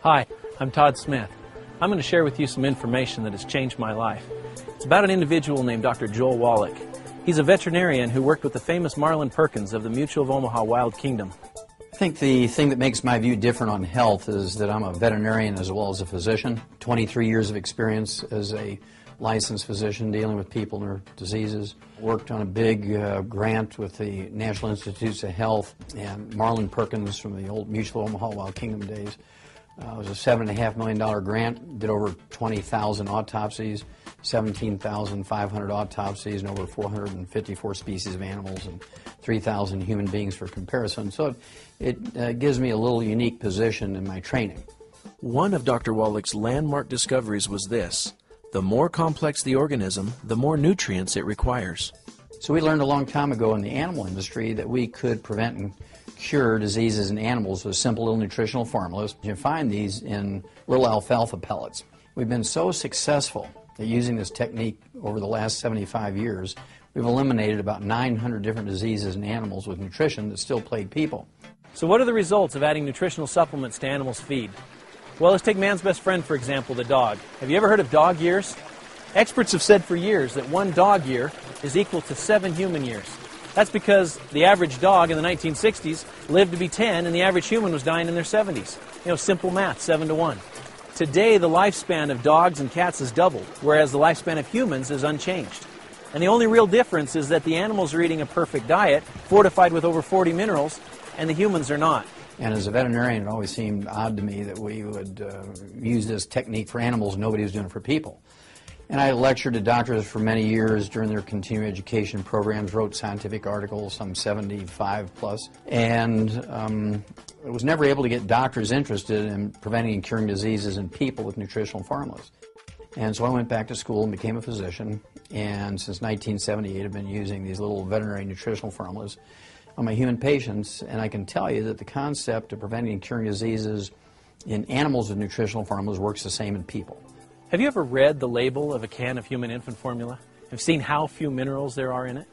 Hi, I'm Todd Smith. I'm going to share with you some information that has changed my life. It's about an individual named Dr. Joel Wallach. He's a veterinarian who worked with the famous Marlin Perkins of the Mutual of Omaha Wild Kingdom. I think the thing that makes my view different on health is that I'm a veterinarian as well as a physician. 23 years of experience as a licensed physician dealing with people and their diseases. Worked on a big grant with the National Institutes of Health and Marlin Perkins from the old Mutual of Omaha Wild Kingdom days. It was a $7.5 million grant, did over 20,000 autopsies, 17,500 autopsies, and over 454 species of animals and 3,000 human beings for comparison. So it gives me a little unique position in my training. One of Dr. Wallach's landmark discoveries was this: the more complex the organism, the more nutrients it requires. So we learned a long time ago in the animal industry that we could prevent and cure diseases in animals with simple little nutritional formulas. You find these in little alfalfa pellets. We've been so successful at using this technique over the last 75 years, we've eliminated about 900 different diseases in animals with nutrition that still plague people. So what are the results of adding nutritional supplements to animals' feed? Well, let's take man's best friend, for example, the dog. Have you ever heard of dog years? Experts have said for years that one dog year is equal to 7 human years. That's because the average dog in the 1960s lived to be 10 and the average human was dying in their 70s. You know, simple math, 7 to 1. Today, the lifespan of dogs and cats has doubled, whereas the lifespan of humans is unchanged. And the only real difference is that the animals are eating a perfect diet, fortified with over 40 minerals, and the humans are not. And as a veterinarian, it always seemed odd to me that we would use this technique for animals and nobody was doing it for people. And I lectured to doctors for many years during their continuing education programs, wrote scientific articles, some 75 plus, and I was never able to get doctors interested in preventing and curing diseases in people with nutritional formulas. And so I went back to school and became a physician, and since 1978 I've been using these little veterinary nutritional formulas on my human patients, and I can tell you that the concept of preventing and curing diseases in animals with nutritional formulas works the same in people. Have you ever read the label of a can of human infant formula? Have seen how few minerals there are in it?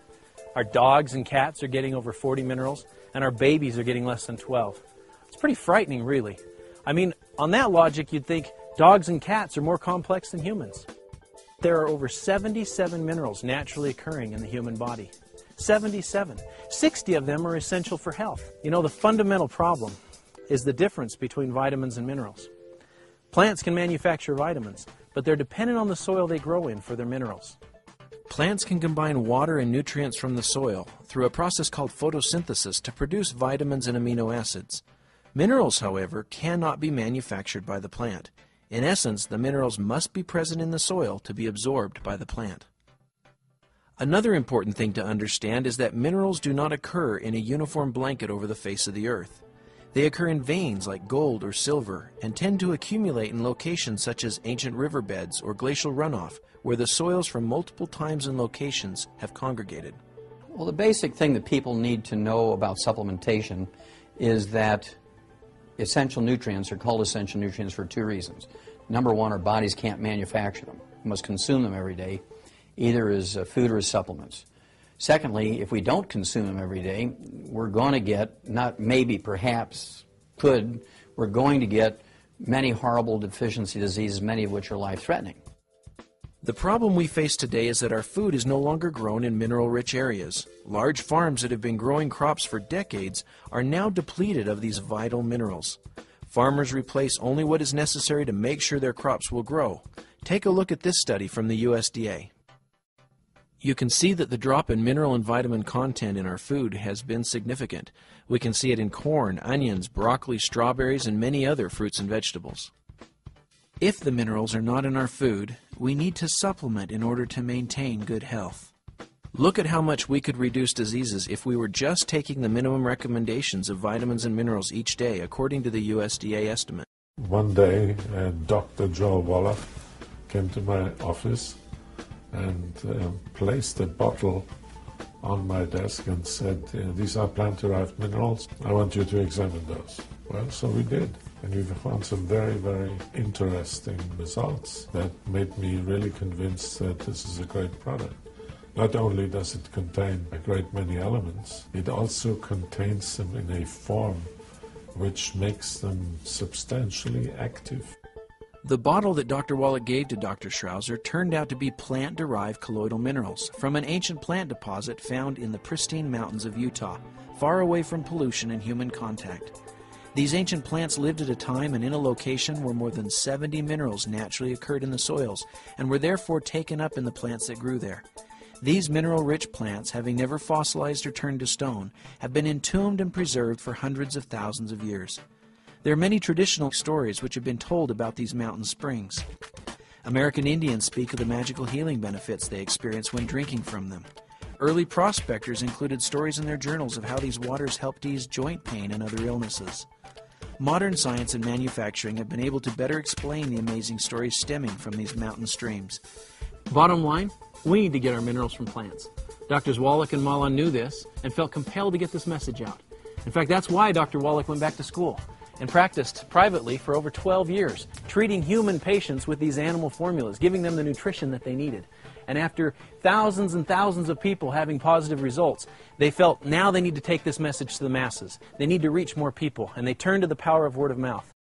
Our dogs and cats are getting over 40 minerals, and our babies are getting less than 12. It's pretty frightening, really. I mean, on that logic, you'd think dogs and cats are more complex than humans. There are over 77 minerals naturally occurring in the human body. 77. 60 of them are essential for health. You know, the fundamental problem is the difference between vitamins and minerals. Plants can manufacture vitamins, but they're dependent on the soil they grow in for their minerals. Plants can combine water and nutrients from the soil through a process called photosynthesis to produce vitamins and amino acids. Minerals, however, cannot be manufactured by the plant. In essence, the minerals must be present in the soil to be absorbed by the plant. Another important thing to understand is that minerals do not occur in a uniform blanket over the face of the earth. They occur in veins like gold or silver and tend to accumulate in locations such as ancient riverbeds or glacial runoff, where the soils from multiple times and locations have congregated. Well, the basic thing that people need to know about supplementation is that essential nutrients are called essential nutrients for 2 reasons. Number one, our bodies can't manufacture them. We must consume them every day, either as food or as supplements. Secondly, if we don't consume them every day, we're going to get, not maybe, perhaps, we're going to get many horrible deficiency diseases, many of which are life-threatening. The problem we face today is that our food is no longer grown in mineral-rich areas. Large farms that have been growing crops for decades are now depleted of these vital minerals. Farmers replace only what is necessary to make sure their crops will grow. Take a look at this study from the USDA. You can see that the drop in mineral and vitamin content in our food has been significant. We can see it in corn, onions, broccoli, strawberries, and many other fruits and vegetables. If the minerals are not in our food, we need to supplement in order to maintain good health. Look at how much we could reduce diseases if we were just taking the minimum recommendations of vitamins and minerals each day, according to the USDA estimate. One day, Dr. Joel Wallach came to my office and placed a bottle on my desk and said, these are plant-derived minerals. I want you to examine those. Well, so we did. And we found some very, very interesting results that made me really convinced that this is a great product. Not only does it contain a great many elements, it also contains them in a form which makes them substantially active. The bottle that Dr. Wallach gave to Dr. Schrauser turned out to be plant-derived colloidal minerals from an ancient plant deposit found in the pristine mountains of Utah, far away from pollution and human contact. These ancient plants lived at a time and in a location where more than 70 minerals naturally occurred in the soils and were therefore taken up in the plants that grew there. These mineral-rich plants, having never fossilized or turned to stone, have been entombed and preserved for hundreds of thousands of years. There are many traditional stories which have been told about these mountain springs. American Indians speak of the magical healing benefits they experience when drinking from them. Early prospectors included stories in their journals of how these waters helped ease joint pain and other illnesses. Modern science and manufacturing have been able to better explain the amazing stories stemming from these mountain streams. Bottom line, we need to get our minerals from plants. Doctors Wallach and Malon knew this and felt compelled to get this message out. In fact, that's why Dr. Wallach went back to school and practiced privately for over 12 years, treating human patients with these animal formulas, giving them the nutrition that they needed. And after thousands and thousands of people having positive results, they felt now they need to take this message to the masses. They need to reach more people, and they turned to the power of word of mouth.